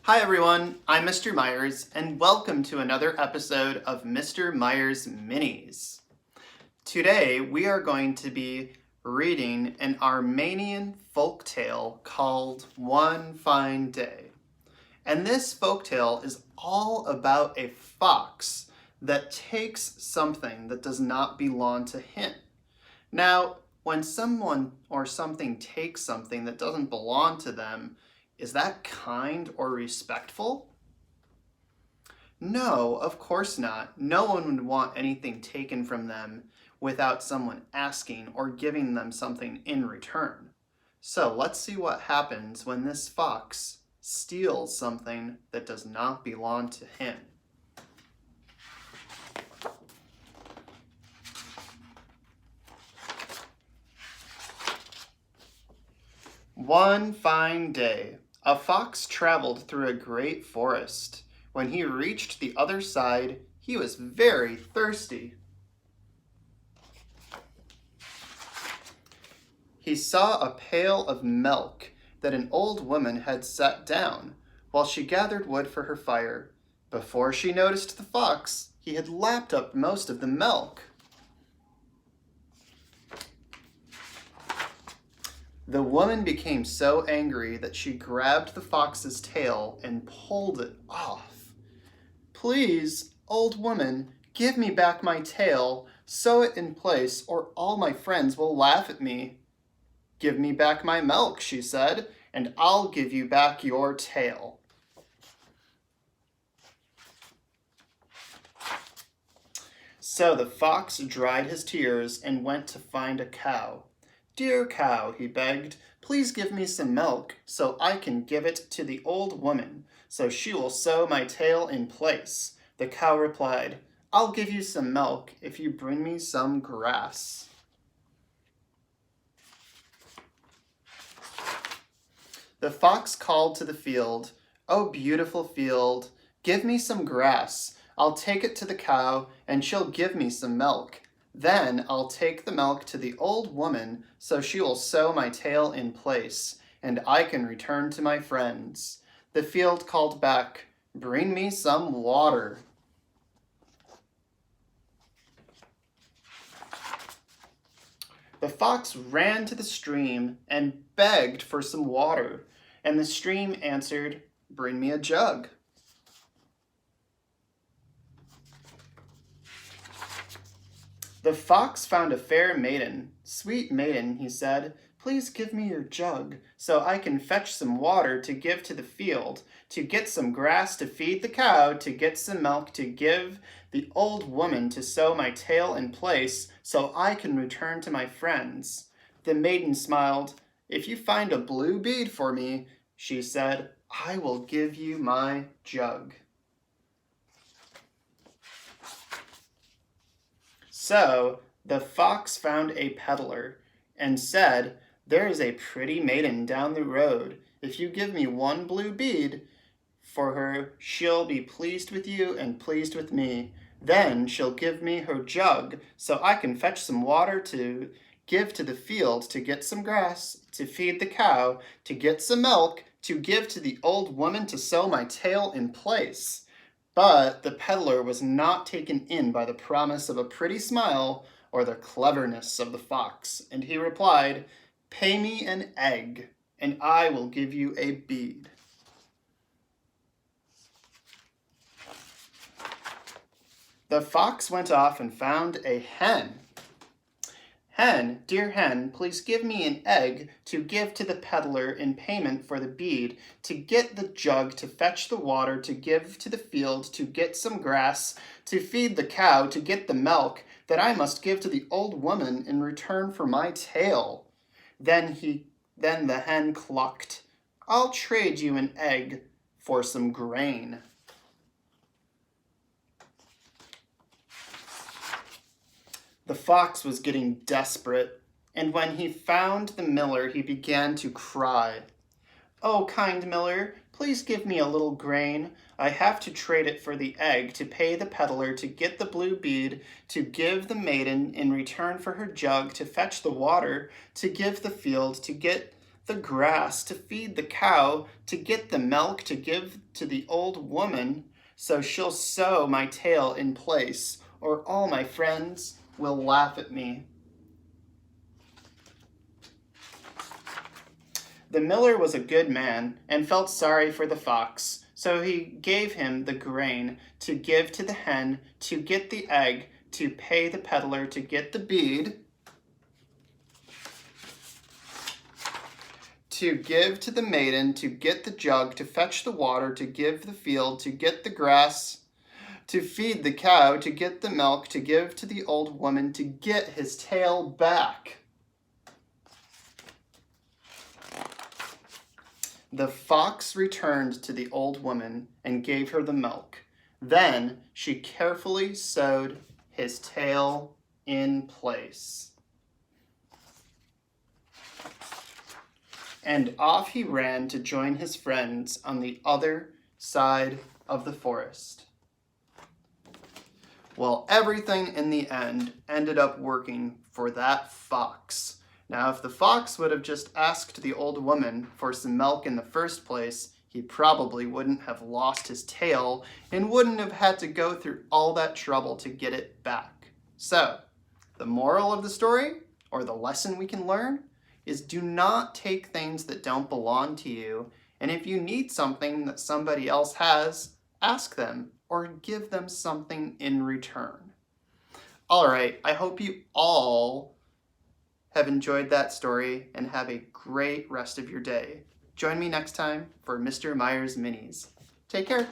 Hi everyone, I'm Mr. Myers, and welcome to another episode of Mr. Myers Minis. Today we are going to be reading an Armenian folktale called One Fine Day. And this folktale is all about a fox that takes something that does not belong to him. Now, when someone or something takes something that doesn't belong to them, is that kind or respectful? No, of course not. No one would want anything taken from them without someone asking or giving them something in return. So let's see what happens when this fox steals something that does not belong to him. One fine day, a fox traveled through a great forest. When he reached the other side, he was very thirsty. He saw a pail of milk that an old woman had set down while she gathered wood for her fire. Before she noticed the fox, he had lapped up most of the milk. The woman became so angry that she grabbed the fox's tail and pulled it off. "Please, old woman, give me back my tail, sew it in place, or all my friends will laugh at me." "Give me back my milk," she said, "and I'll give you back your tail." So the fox dried his tears and went to find a cow. "Dear cow," he begged, "please give me some milk so I can give it to the old woman so she will sew my tail in place." The cow replied, "I'll give you some milk if you bring me some grass." The fox called to the field, "Oh, beautiful field, give me some grass. I'll take it to the cow and she'll give me some milk. Then I'll take the milk to the old woman so she will sew my tail in place, and I can return to my friends." The field called back, "Bring me some water." The fox ran to the stream and begged for some water, and the stream answered, "Bring me a jug." The fox found a fair maiden. "Sweet maiden," he said, "please give me your jug so I can fetch some water to give to the field, to get some grass to feed the cow, to get some milk to give the old woman to sew my tail in place so I can return to my friends." The maiden smiled. "If you find a blue bead for me," she said, "I will give you my jug." So the fox found a peddler and said, "There is a pretty maiden down the road. If you give me one blue bead for her, she'll be pleased with you and pleased with me. Then she'll give me her jug so I can fetch some water to give to the field, to get some grass, to feed the cow, to get some milk, to give to the old woman to sew my tail in place." But the peddler was not taken in by the promise of a pretty smile or the cleverness of the fox, and he replied, "Pay me an egg, and I will give you a bead." The fox went off and found a hen. "Hen, dear hen, please give me an egg to give to the peddler in payment for the bead, to get the jug, to fetch the water, to give to the field, to get some grass, to feed the cow, to get the milk that I must give to the old woman in return for my tail." Then the hen clucked, "I'll trade you an egg for some grain." The fox was getting desperate, and when he found the miller, he began to cry. "Oh, kind miller, please give me a little grain. I have to trade it for the egg, to pay the peddler, to get the blue bead, to give the maiden in return for her jug, to fetch the water, to give the field, to get the grass to feed the cow, to get the milk to give to the old woman, so she'll sew my tail in place, or all my friends will laugh at me. The miller was a good man and felt sorry for the fox, so he gave him the grain to give to the hen, to get the egg, to pay the peddler to get the bead, to give to the maiden, to get the jug, to fetch the water, to give the field, to get the grass, to feed the cow, to get the milk, to give to the old woman, to get his tail back. The fox returned to the old woman and gave her the milk. Then she carefully sewed his tail in place. And off he ran to join his friends on the other side of the forest. Well, everything in the end ended up working for that fox. Now, if the fox would have just asked the old woman for some milk in the first place, he probably wouldn't have lost his tail and wouldn't have had to go through all that trouble to get it back. So, the moral of the story, or the lesson we can learn, is do not take things that don't belong to you, and if you need something that somebody else has, ask them or give them something in return. All right, I hope you all have enjoyed that story and have a great rest of your day. Join me next time for Mr. Myers Minis. Take care.